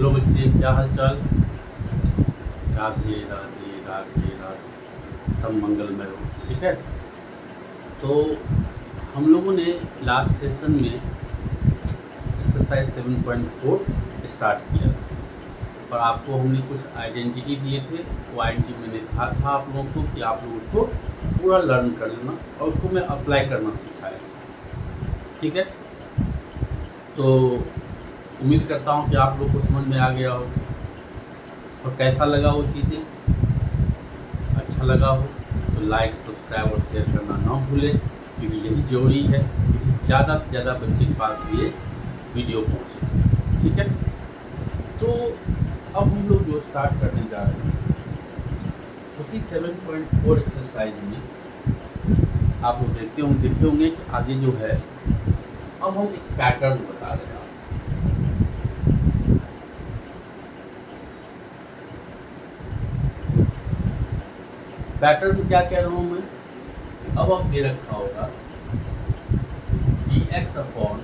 Hello बच्चे, क्या हाल चाल। राधे राधे राधे राधे, सब मंगलमय हो। ठीक है, तो हम लोगों ने लास्ट सेशन में एक्सरसाइज 7.4 स्टार्ट किया और आपको हमने कुछ आइडेंटिटी दिए थे। वो आइडेंटिटी मैंने कहा था आप लोगों को कि आप लोग उसको पूरा लर्न कर लेना और उसको मैं अप्लाई करना सिखाया। ठीक है, तो उम्मीद करता हूँ कि आप लोग को समझ में आ गया हो और कैसा लगा वो चीज़ें। अच्छा लगा हो तो लाइक, सब्सक्राइब और शेयर करना ना भूलें, क्योंकि यही जरूरी है कि ज़्यादा से ज़्यादा बच्चे के पास ये वीडियो पहुँचे। ठीक है, तो अब हम लोग जो स्टार्ट करने जा रहे हैं उसी 7.4 एक्सरसाइज में आप लोग देखे होंगे कि आगे जो है अब हम एक पैटर्न बता रहे हैं। पैटर्न क्या कह रहा हूँ मैं, अब ये रखा होगा dx upon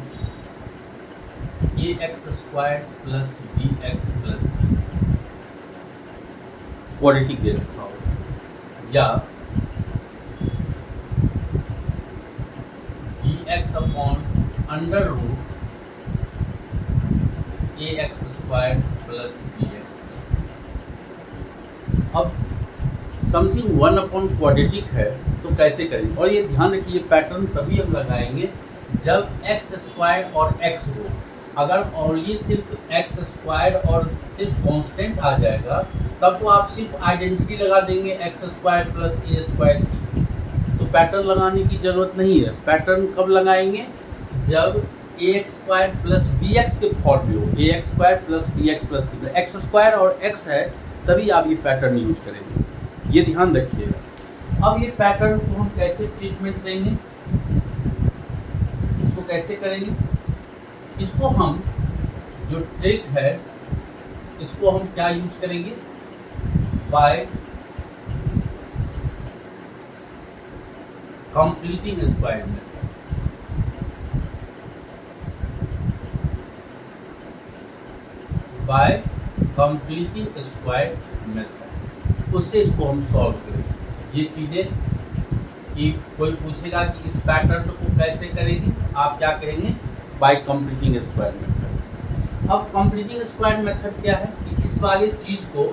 ax square plus bx plus c, quadratic दे रखा होगा, या dx upon under root ax square plus bx plus c। अब समथिंग 1 अपॉन क्वाड्रेटिक है तो कैसे करेंगे, और ये ध्यान रखिए पैटर्न तभी हम लगाएंगे जब एक्स स्क्वायर और एक्स हो। अगर ओनली सिर्फ एक्स स्क्वायर और सिर्फ कांस्टेंट आ जाएगा तब तो आप सिर्फ आइडेंटिटी लगा देंगे एक्स स्क्वायर प्लस ए स्क्वायर की, तो पैटर्न लगाने की ज़रूरत नहीं है। पैटर्न कब लगाएंगे, जब A X square plus B X के फॉर्म में हो, A X square plus B X plus C, X square और एक्स है तभी आप ये पैटर्न यूज करेंगे, ये ध्यान रखिएगा। अब ये पैटर्न को हम कैसे ट्रीटमेंट देंगे, इसको कैसे करेंगे, इसको हम जो ट्रिक है इसको हम क्या यूज करेंगे, bye completing square method. Bye completing square method, उससे इसको हम सॉल्व करेंगे। ये चीज़ें कि कोई पूछेगा कि इस पैटर्न को कैसे करेंगे, आप क्या कहेंगे, बाय कंप्लीटिंग स्क्वायर मेथड। अब कंप्लीटिंग स्क्वायर मेथड क्या है कि इस वाली चीज़ को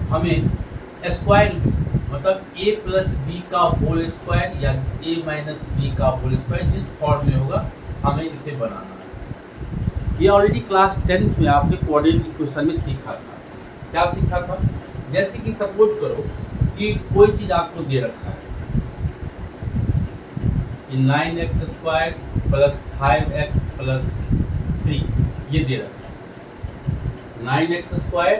हमें स्क्वायर मतलब a प्लस बी का होल स्क्वायर या a माइनस बी का होल स्क्वायर जिस फॉर्म में होगा हमें इसे बनाना है। ये ऑलरेडी क्लास 10th में आपने क्वाड्रेटिक क्वेश्चन में सीखा था। क्या सीखा था, जैसे कि सपोज करो कि कोई चीज़ आपको दे रखा है 9x square plus 5x plus 3, ये दे रखा है 9x square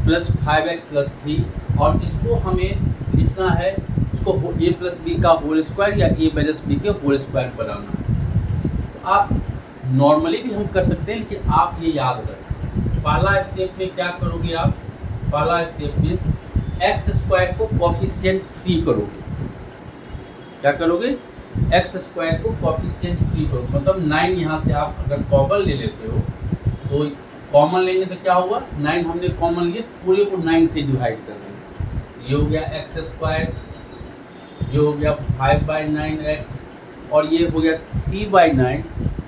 plus 5x plus 3, और इसको हमें लिखना है, इसको a प्लस बी का होल स्क्वायर या a माइनस बी के होल स्क्वायर बनाना है। तो आप नॉर्मली भी हम कर सकते हैं कि आप ये याद रखें। पहला स्टेप में क्या करोगे आप, पहला स्टेप में एक्स स्क्वायर को कोफिशिएंट फ्री करोगे। क्या करोगे, एक्स स्क्वायर को कोफिशिएंट फ्री करोगे, मतलब 9 यहाँ से आप अगर कॉमन ले लेते हो तो कॉमन लेंगे तो क्या होगा, 9 हमने कॉमन लिए, पूरे को 9 से डिवाइड कर देंगे। ये हो गया एक्स स्क्वायर, ये हो गया 5/9x, और ये हो गया 3/9,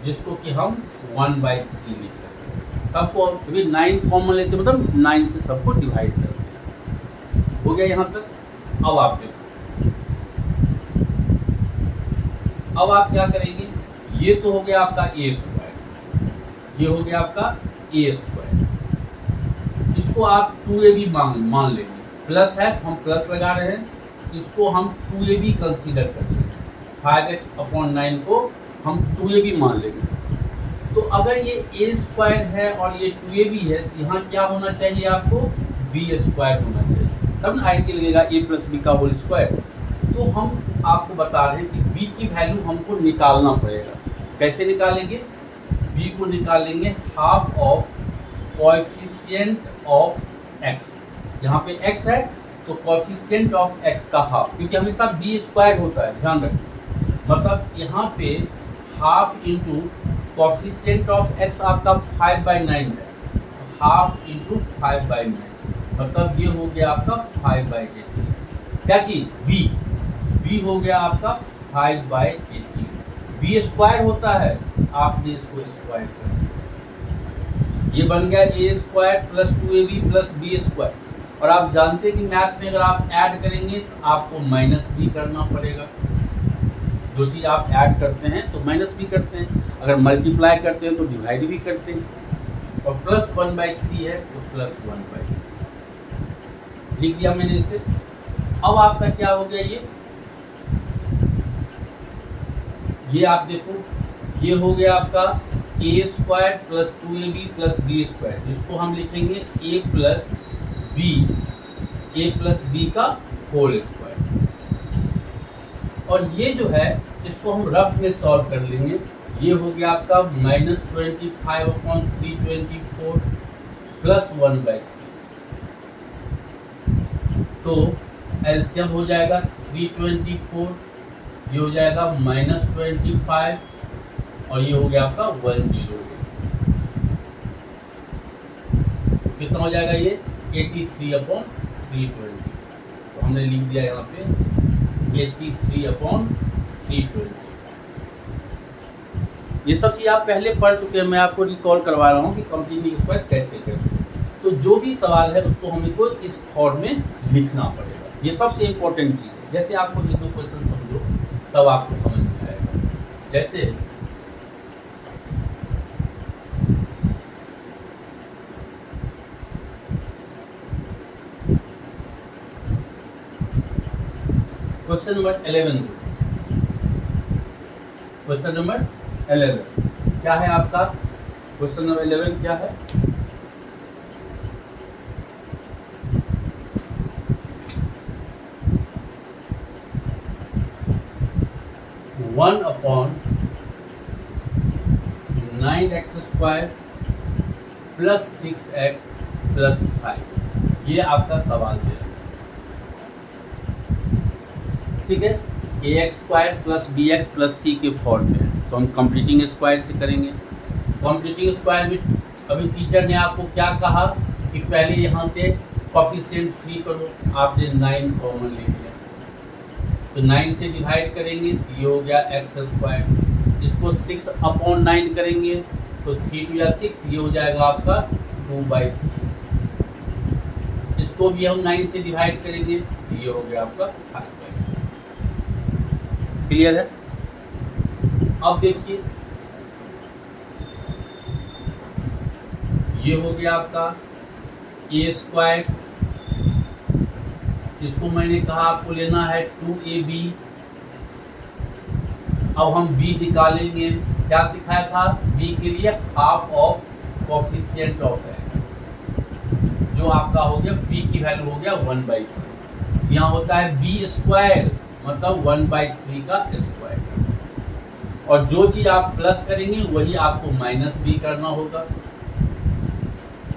जिसको कि हम 1/3 लिख सकते हैं। सबको अभी 9 कॉमन लेते मतलब 9 से सबको डिवाइड कर देंगे। हो गया यहाँ तक। अब आप देखो, अब आप क्या करेंगे, ये तो हो गया आपका ए स्क्वायर, ये हो गया आपका ए स्क्वायर, इसको आप 2ab मान लेंगे, प्लस है हम प्लस लगा रहे हैं, इसको हम 2ab कंसीडर कर लेंगे, 5x/9 को हम 2ab मान लेंगे। तो अगर ये ए स्क्वायर है और ये 2ab है तो यहाँ क्या होना चाहिए आपको, बी स्क्वायर होना चाहिए, तब ना आइडियल लगेगा ए प्लस बी का होल स्क्वायर। तो हम आपको बता रहे हैं कि b की वैल्यू हमको निकालना पड़ेगा। कैसे निकालेंगे, b को निकालेंगे half of coefficient of x। यहाँ पे x है तो कोएफिशिएंट ऑफ x का हाफ, क्योंकि हमेशा b स्क्वायर होता है, ध्यान रखें। मतलब यहाँ पे half into coefficient of x आपका 5/9 है, हाफ इंटू 5/9, मतलब ये हो गया आपका 5/18। क्या चीज? बी हो गया आपका 5/18। बी स्क्वायर होता है, आपने इसको स्क्वायर कर दिया, ये बन गया A square plus 2ab plus B square. और आप जानते हैं कि मैथ में अगर आप ऐड करेंगे तो आपको माइनस भी करना पड़ेगा। जो चीज़ आप ऐड करते हैं तो माइनस भी करते हैं, अगर मल्टीप्लाई करते हैं तो डिवाइड भी करते हैं। और प्लस 1/3 है तो प्लस 1/3 लिख दिया मैंने इसे। अब आपका क्या हो गया, ये आप देखो, ये हो गया आपका A square plus 2ab plus B square, जिसको हम लिखेंगे ए प्लस बी का होल स्क्वायर। और ये जो है इसको हम रफ में सॉल्व कर लेंगे। ये हो गया आपका -25/324 प्लस 1/3, तो एलसीएम हो जाएगा 324, ये हो जाएगा -25 और ये हो गया आपका 108। कितना हो जाएगा ये? 83/320। तो हमने लिख दिया यहाँ पे 83/320। ये सब चीज़ आप पहले पढ़ चुके हैं, मैं आपको रिकॉल करवा रहा हूँ कि कंप्लीटिंग स्क्वायर कैसे करें। तो जो भी सवाल है उसको हमको इस फॉर्म में लिखना पड़ेगा, ये सबसे इम्पोर्टेंट चीज़ है। जैसे आपको ये दो क्वेश्चन समझो तब आपको समझ में आएगा। जैसे क्वेश्चन नंबर 11, क्वेश्चन नंबर 11 क्या है आपका? क्वेश्चन नंबर 11 क्या है? One upon 9x² plus 6x plus 5, ये आपका सवाल है। ठीक है, ax² plus bx plus c के फॉर्म में है, तो हम कंप्लीटिंग स्क्वायर से करेंगे। कंप्लीटिंग स्क्वायर में अभी टीचर ने आपको क्या कहा कि पहले यहाँ से कोफिशिएंट फ्री करो, आपने 9 कॉमन ले लिया, तो 9 से डिवाइड करेंगे, ये हो गया x²। इसको 6/9 करेंगे तो 3 या 6, ये हो जाएगा आपका 2/3। इसको भी हम 9 से डिवाइड करेंगे, ये हो गया आपका 5/3। क्लियर है? अब देखिए, ये हो गया आपका a², इसको मैंने कहा आपको लेना है 2ab। अब हम b निकालेंगे, क्या सिखाया था? b के लिए half of coefficient of x, जो आपका हो गया b की वैल्यू हो गया 1/3। यहाँ होता है b² मतलब 1/3 का स्क्वायर, और जो चीज़ आप प्लस करेंगे वही आपको माइनस भी करना होगा।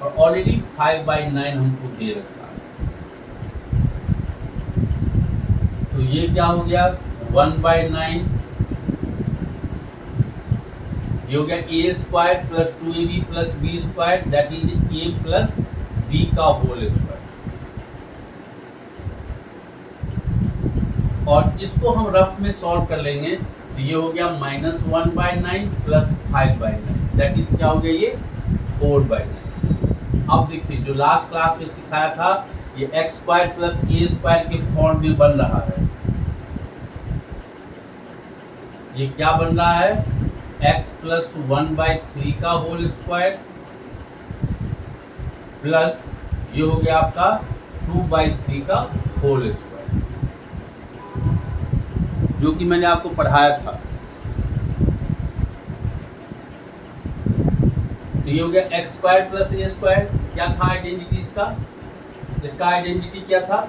और ऑलरेडी 5/9 हमको दे रखा है, तो ये क्या हो गया 1/9, ये हो गया a² plus 2ab plus b² that is a plus b का होल स्क्वायर। और इसको हम रफ में सॉल्व कर लेंगे, तो ये हो गया -1/9 प्लस 5/9 दैट इज क्या हो गया ये 4/9। अब देखिए, जो लास्ट क्लास में सिखाया था, ये x² प्लस a² के फॉर्म में बन रहा है। ये क्या बन रहा है? x प्लस 1/3 का होल स्क्वायर प्लस ये हो गया आपका 2/3 का होल स्क्वायर, जो कि मैंने आपको पढ़ाया था। तो ये हो गया x² प्लस a²। क्या था आइडेंटिटी इसका? इसका आइडेंटिटी क्या था?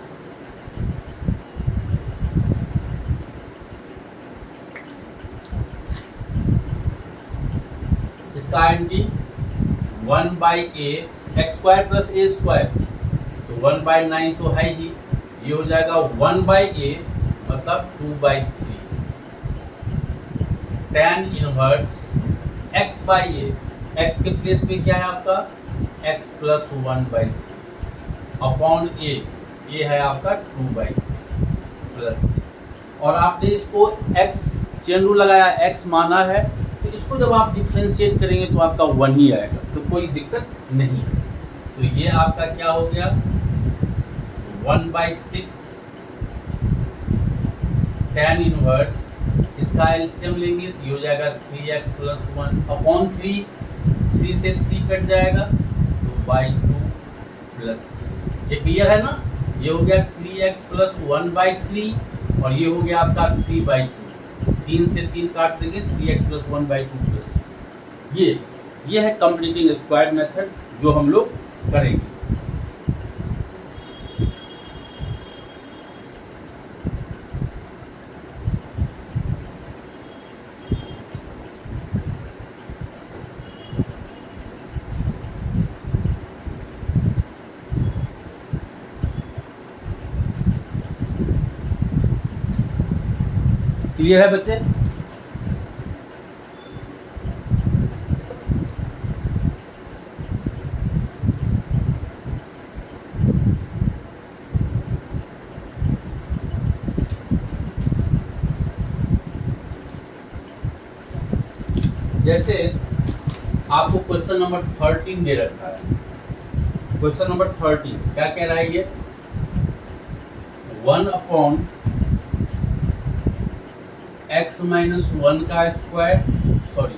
इसका identity 1/a, x² plus a², तो 1/9 तो है ही, ये हो जाएगा 1/a मतलब 2/3 tan इनवर्स x/a। x के प्लेस पे क्या है आपका एक्स प्लस 1/3 अपॉन ए है आपका 2/3 प्लस, और आपने इसको x चेन रूल लगाया, x माना है, तो इसको जब आप डिफ्रेंशिएट करेंगे तो आपका 1 ही आएगा, तो कोई दिक्कत नहीं। तो ये आपका क्या हो गया 1/6 tan इनवर्स, इसका एलसीएम लेंगे तो ये हो जाएगा 3x प्लस 1 अपॉन 3 से 3 कट जाएगा तो by 2 प्लस, ये क्लियर है ना। ये हो गया 3x प्लस 1/3 और ये हो गया आपका 3/2, 3 से 3 काट देंगे 3x प्लस 1/2 प्लस। ये है कंप्लीटिंग स्क्वायर मेथड जो हम लोग करेंगे। क्लियर है बच्चे? जैसे आपको क्वेश्चन नंबर 13 दे रखा है, क्वेश्चन नंबर 13 क्या कह रहा है ये 1 अपॉन x माइनस 1 का square, sorry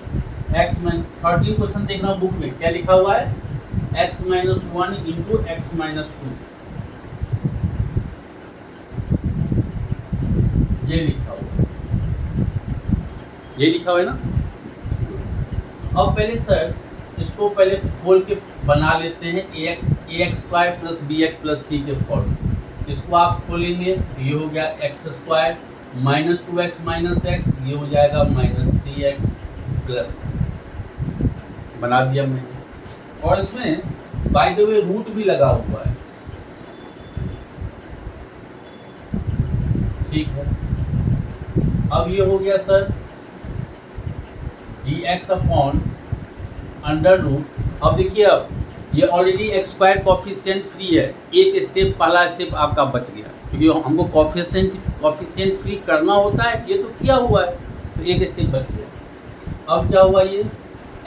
x minus 13 question देखना बुक में क्या लिखा हुआ है x minus 1 into x minus 2, ये लिखा हुआ है, ये लिखा हुआ है ना। अब पहले सर इसको पहले खोल के बना लेते हैं ax square plus bx plus c के फॉर्म। इसको आप खोलेंगे तो ये हो गया X square minus 2x minus x, ये हो जाएगा माइनस 3x प्लस, बना दिया मैंने। और इसमें बाय द वे रूट भी लगा हुआ है, ठीक है। अब ये हो गया sir dx upon under root. अब देखिए अब ये already x square coefficient free है, एक स्टेप पहला स्टेप आपका बच गया, क्योंकि हमको कॉफिशिएंट फ्री करना होता है, ये तो किया हुआ है, तो एक स्टेप बच गया। अब क्या हुआ ये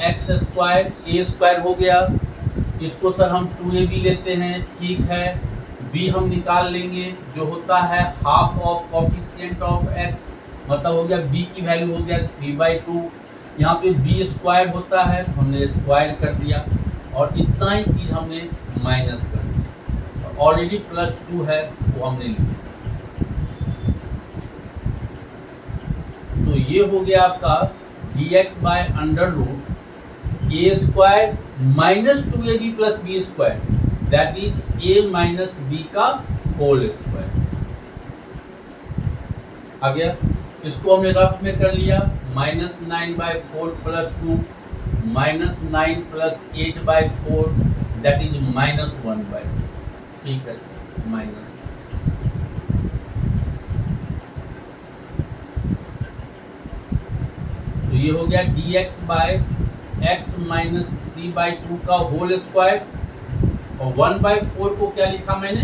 एक्स स्क्वायर ए स्क्वायर हो गया, इसको सर हम 2ab लेते हैं, ठीक है। b हम निकाल लेंगे जो होता है half of coefficient of x, मतलब हो गया b की वैल्यू हो गया 3/2, यहाँ पे b स्क्वायर होता है तो हमने स्क्वायर कर दिया, और इतना ही चीज़ हमने माइनस कर दिया, ऑलरेडी +2 है वो हमने लिखा। तो ये हो गया आपका dx by under root a square minus 2ab plus B square, that is a minus b का होल स्क्वायर आ गया। इसको हमने रफ में कर लिया, -9/4 प्लस 2 -9 प्लस 8/4 दैट इज -1/2, ठीक है माइनस। तो ये हो गया dx बाय x माइनस 3/2 का होल स्क्वायर, और 1/4 को क्या लिखा मैंने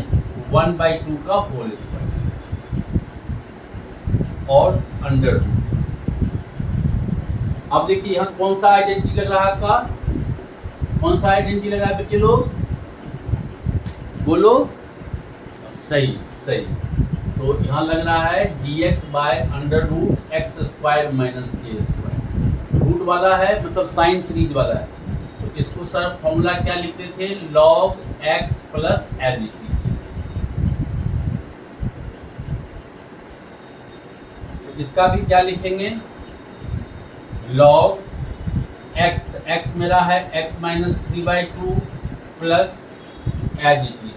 1/2 का होल स्क्वायर और अंडर रूट। अब देखिए यहाँ कौन सा आइडेंटिटी लग रहा है आपका, कौन सा आइडेंटिटी लग रहा है बच्चे लोग बोलो, सही सही। तो यहाँ लग रहा है dx by under root x square minus A square, root वाला है मतलब साइन सीरीज वाला है, तो इसको सर फॉर्मूला क्या लिखते थे log x plus as it is. इसका भी क्या लिखेंगे log x, x मेरा है x minus 3/2 plus as it is.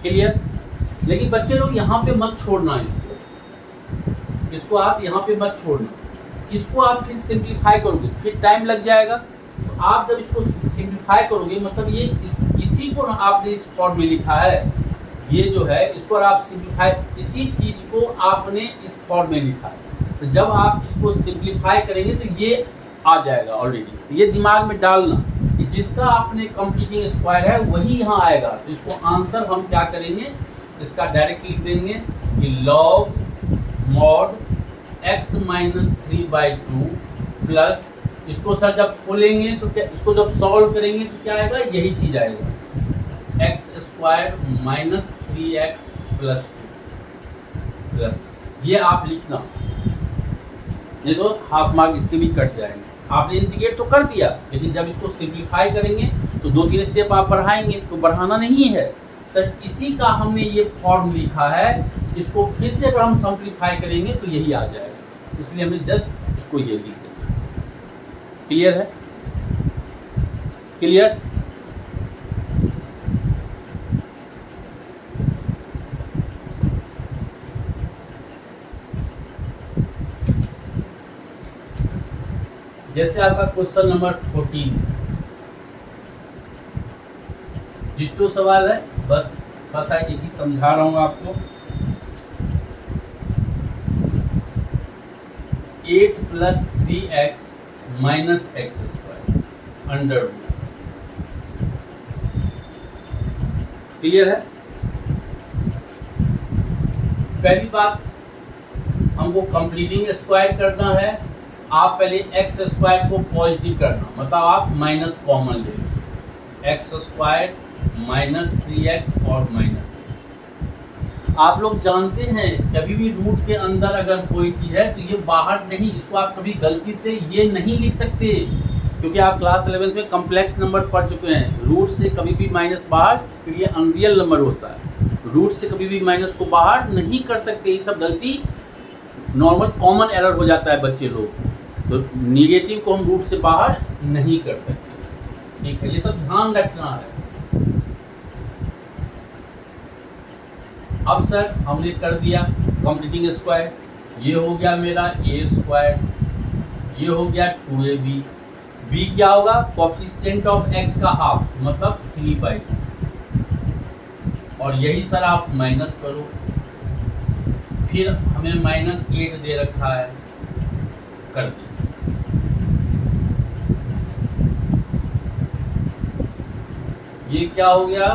Clear? लेकिन बच्चे लोग यहाँ पे मत छोड़ना, इसको आप यहाँ पे मत छोड़ना, इसको आप फिर सिंप्लीफाई करोगे फिर टाइम लग जाएगा। तो आप जब इसको सिंप्लीफाई करोगे मतलब ये इसी को ना आपने इस फॉर्म में लिखा है ये जो है इसको आप सिंप्लीफाई, इसी चीज को आपने इस फॉर्म में लिखा है, तो जब आप इसको सिंप्लीफाई करेंगे तो ये आ जाएगा ऑलरेडी। ये दिमाग में डालना कि जिसका आपने कंप्लीटिंग स्क्वायर है वही यहाँ आएगा। तो इसको आंसर हम क्या करेंगे, इसका डायरेक्ट लिख देंगे कि log mod x minus 3/2 plus, इसको सर जब खोलेंगे तो क्या, इसको जब सॉल्व करेंगे तो क्या आएगा, यही चीज आएगा, x square minus 3x plus 2 plus, ये आप लिखना, नहीं तो हाफ मार्क इसके भी कट जाएंगे। आपने इंटीग्रेट तो कर दिया, लेकिन जब इसको सिंप्लीफाई करेंगे तो 2-3 स्टेप आप बढ़ाएंगे, तो बढ़ाना नहीं है सर, इसी का हमने ये फॉर्म लिखा है, इसको फिर से अगर हम सिंप्लीफाई करेंगे तो यही आ जाएगा, इसलिए हमने जस्ट इसको ये लिख दिया। क्लियर है? क्लियर? जैसे आपका क्वेश्चन नंबर 14 डिट्टो सवाल है, बस थोड़ा सा एक ही समझा रहा हूँ आपको। 8 plus 3x minus x square under root. Clear है? पहली बात, हमको कंप्लीटिंग स्क्वायर करना है। आप पहले एक्स स्क्वायर को पॉजिटिव करना, मतलब आप माइनस कॉमन ले लीजिए, एक्स स्क्वायर माइनस 3x और माइनस। आप लोग जानते हैं कभी भी रूट के अंदर अगर कोई चीज़ है तो ये बाहर नहीं, इसको आप कभी गलती से ये नहीं लिख सकते, क्योंकि आप क्लास 11 में कम्प्लेक्स नंबर पढ़ चुके हैं। रूट से कभी भी माइनस बाहर, क्योंकि ये अनरियल नंबर होता है, रूट से कभी भी माइनस को बाहर नहीं कर सकते। ये सब गलती नॉर्मल कॉमन एरर हो जाता है बच्चे लोग, तो निगेटिव को हम रूट से बाहर नहीं कर सकते। ठीक है, ये सब ध्यान रखना है। अब सर हमने कर दिया कंप्लीटिंग स्क्वायर, ये हो गया मेरा ए स्क्वायर, ये हो गया 2ab, b क्या होगा, कोफिशिएंट ऑफ x का हाफ, मतलब 3/2, और यही सर आप माइनस करो, फिर हमें माइनस 8 दे रखा है, कर दिया। ये क्या हो गया,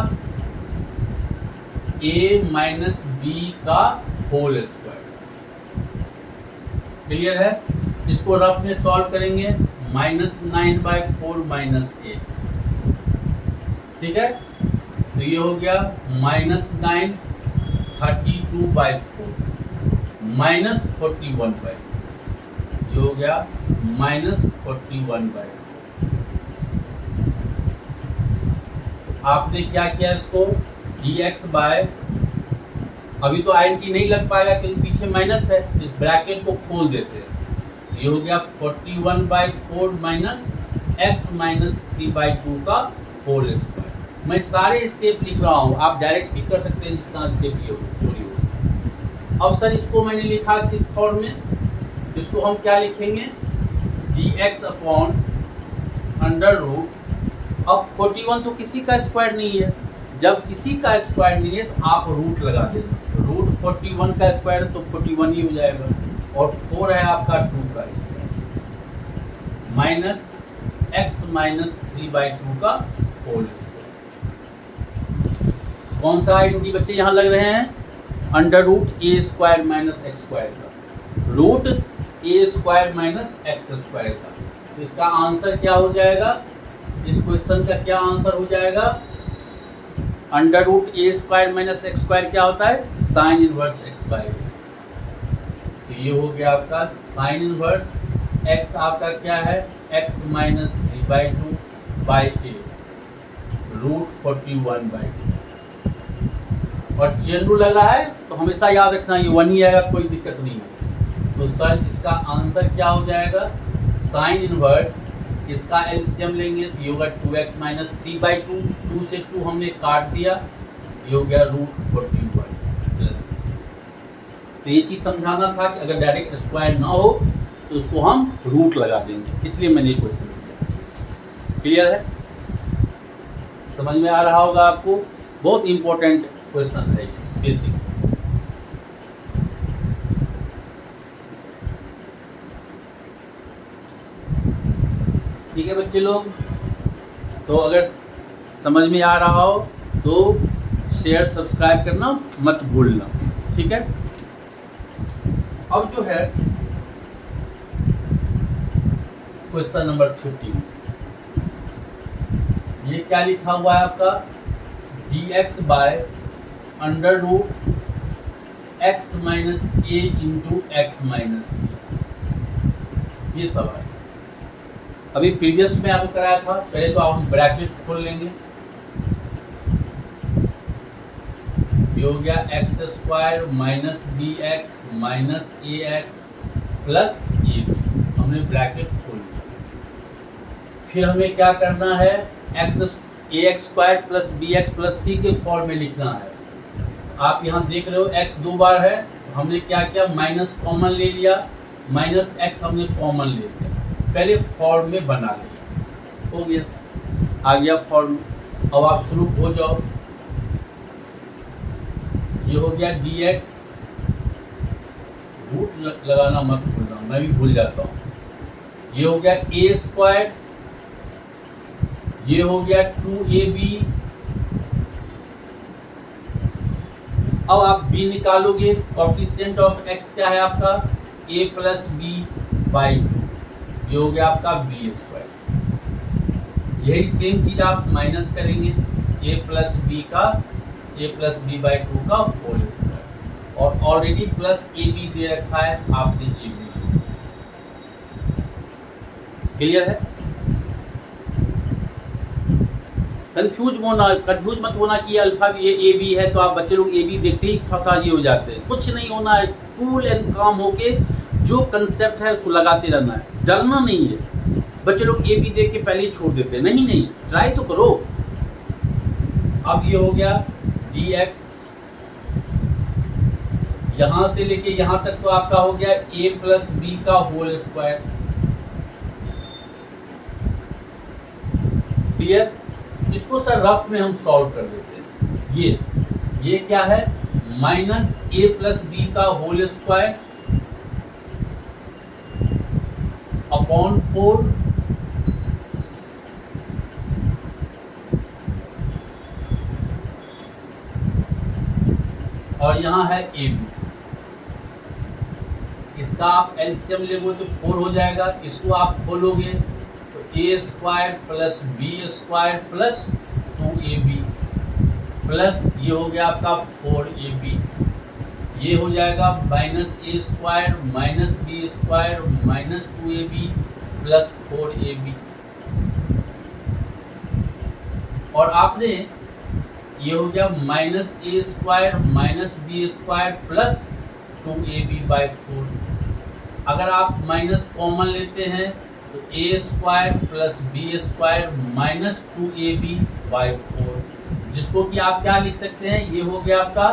a माइनस बी का होल स्क्वायर। क्लियर है? इसको रफ में सॉल्व करेंगे, -9/4 माइनस 8। ठीक है, तो ये हो गया -9 32/4 -41/4, ये हो गया -41/4। आपने क्या किया, इसको dx बाय, अभी तो आयन की नहीं लग पाएगा क्योंकि पीछे माइनस है, इस ब्रैकेट को खोल देते हैं, ये हो गया 41/4 माइनस x माइनस 3/2 का होल स्क्वायर। मैं सारे स्टेप लिख रहा हूँ, आप डायरेक्ट भी कर सकते हैं जितना स्टेप ये चोरी हो। अब सर इसको मैंने लिखा किस फॉर्म में, इसको हम क्या लिखेंगे, dx अपॉन अंडर रूट। अब 41 तो किसी का स्क्वायर नहीं है, जब किसी का स्क्वायर नहीं है तो आप रूट लगा देना, रूट 41 का स्क्वायर तो 41 ही हो जाएगा, और 4 है आपका 2 का स्क्वायर, माइनस x माइनस 3/2 का होल स्क्वायर। कौन सा आइडेंटिटी बच्चे यहाँ लग रहे हैं, under root a square minus x square का, root a square minus x square का। तो इसका आंसर क्या हो जाएगा, इस क्वेश्चन का क्या आंसर हो जाएगा, under root a square minus x square क्या होता है, साइन इनवर्स एक्स बाई। तो ये हो गया आपका साइन इनवर्स एक्स, आपका क्या है, x minus 3/2 by a root 41/2। और चेन रूल लग रहा है तो हमेशा याद रखना ये 1 ही आएगा, कोई दिक्कत नहीं है। तो सर इसका आंसर क्या हो जाएगा, साइन इनवर्स, इसका एलसीएम लेंगे तो ये होगा 2x माइनस 3/2, 2 से 2 हमने काट दिया, ये हो गया रूट 41 प्लस। तो ये चीज़ समझाना था कि अगर डायरेक्ट स्क्वायर ना हो तो उसको हम रूट लगा देंगे, इसलिए मैंने ये क्वेश्चन किया। क्लियर है? समझ में आ रहा होगा आपको, बहुत इंपॉर्टेंट क्वेश्चन है ये बेसिक। ठीक है बच्चे लोग, तो अगर समझ में आ रहा हो तो शेयर सब्सक्राइब करना मत भूलना, ठीक है। अब जो है क्वेश्चन नंबर 15, ये क्या लिखा हुआ है आपका, dx by under root x minus a into x minus b, ये सवाल। अभी प्रीवियस में आपको कराया था, पहले तो आप ब्रैकेट खोल लेंगे, ये हो गया X square minus B X minus A X plus A B, हमने ब्रैकेट खोल लिया। फिर हमें क्या करना है, X A X square plus B X plus C के फॉर्म में लिखना है। आप यहाँ देख रहे हो एक्स 2 बार है, हमने क्या किया, माइनस कॉमन ले लिया, माइनस एक्स हमने कॉमन ले लिया, पहले फॉर्म में बना लिया, हो गया, आ गया फॉर्म। अब आप शुरू हो जाओ, ये हो गया डी एक्स, रूट लगाना मत भूलना, मैं भी भूल जाता हूँ। ये हो गया ए स्क्वायर, ये हो गया 2ab। अब आप b निकालोगे, कोएफिशिएंट ऑफ x क्या है आपका, a प्लस बी बाई 2, ये हो गया आपका बी स्क्वायर। यही सेम चीज आप माइनस करेंगे, a प्लस बी बाई 2 का होल स्क्वायर, और ऑलरेडी प्लस ए बी दे रखा है आपने, ए बी। क्लियर है? कंफ्यूज मत होना कि अल्फा ये ए बी है, तो आप बच्चे लोग ए बी देखते ही फंसा ये हो जाते हैं। कुछ नहीं होना है, कूल एंड काम होके जो कंसेप्ट है उसको लगाते रहना है, डरना नहीं है। बच्चे लोग ए बी देख के पहले ही छोड़ देते हैं, नहीं, ट्राई तो करो। अब ये हो गया डी एक्स, यहां से लेके यहां तक तो आपका हो गया ए प्लस बी का होल स्क्वायर। क्लियर? इसको सर रफ में हम सॉल्व कर देते हैं। ये क्या है, माइनस ए प्लस बी का होल स्क्वायर अपॉन 4 और यहाँ है ए बी। इसका आप एलसीएम लोगे तो 4 हो जाएगा, इसको आप खोलोगे तो A square plus B square plus 2ab plus ये हो गया आपका 4ab, ये हो जाएगा माइनस ए square minus B square minus 2ab plus 4ab। और आपने ये हो गया minus A square minus B square plus 2ab by 4। अगर आप माइनस कॉमन लेते हैं तो A square plus B square minus 2ab by 4, जिसको कि आप क्या लिख सकते हैं, ये हो गया आपका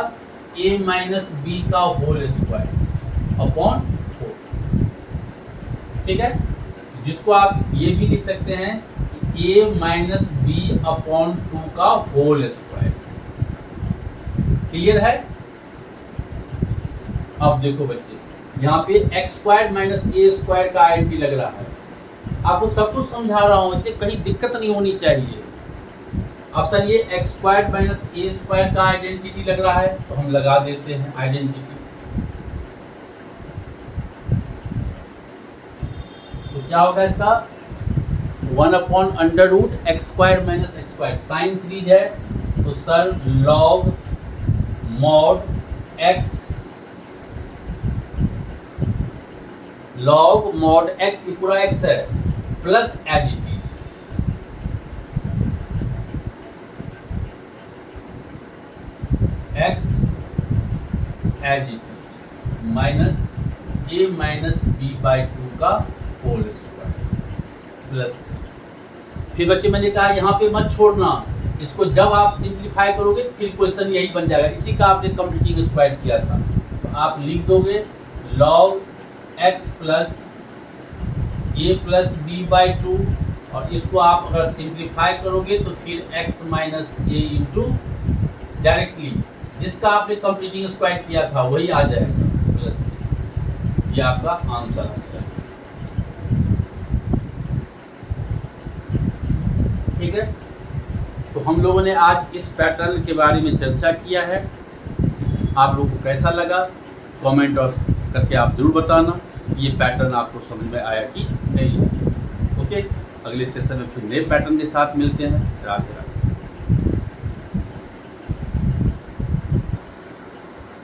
a माइनस बी का होल स्क्वायर अपॉन 4। ठीक है, जिसको आप ये भी लिख सकते हैं a माइनस बी अपॉन 2 का होल स्क्वायर। क्लियर है? अब देखो बच्चे, यहाँ पे एक्स स्क्वायर माइनस ए स्क्वायर का आइडेंटिटी लग रहा है। आपको सब कुछ समझा रहा हूँ, इसमें कहीं दिक्कत नहीं होनी चाहिए। अब सर ये एक्स स्क्वायर माइनस ए स्क्वायर का आइडेंटिटी लग रहा है, तो हम लगा देते हैं आइडेंटिटी। तो क्या होगा इसका, 1 upon under root x square minus x square, sine series है तो sir log mod x, log mod x, ये पूरा एक्स है, plus as it is x as it is minus a minus b by 2 का whole square plus. फिर बच्चे मैंने कहा यहाँ पे मत छोड़ना, इसको जब आप सिंप्लीफाई करोगे फिर क्वेश्चन यही बन जाएगा, इसी का आपने कंप्लीटिंग स्क्वायर किया था। तो आप लिख दोगे log x plus a plus b by 2, और इसको आप अगर सिंप्लीफाई करोगे तो फिर x minus a into directly जिसका आपने कंप्लीटिंग स्क्वायर किया था वही आ जाएगा प्लस सी। ये आपका आंसर आ जाएगा। ठीक है, तो हम लोगों ने आज इस पैटर्न के बारे में चर्चा किया है। आप लोगों को कैसा लगा कमेंट और करके आप जरूर बताना। ये पैटर्न आपको समझ में आया कि नहीं। ओके, अगले सेशन में फिर नए पैटर्न के साथ मिलते हैं। राधे राधे।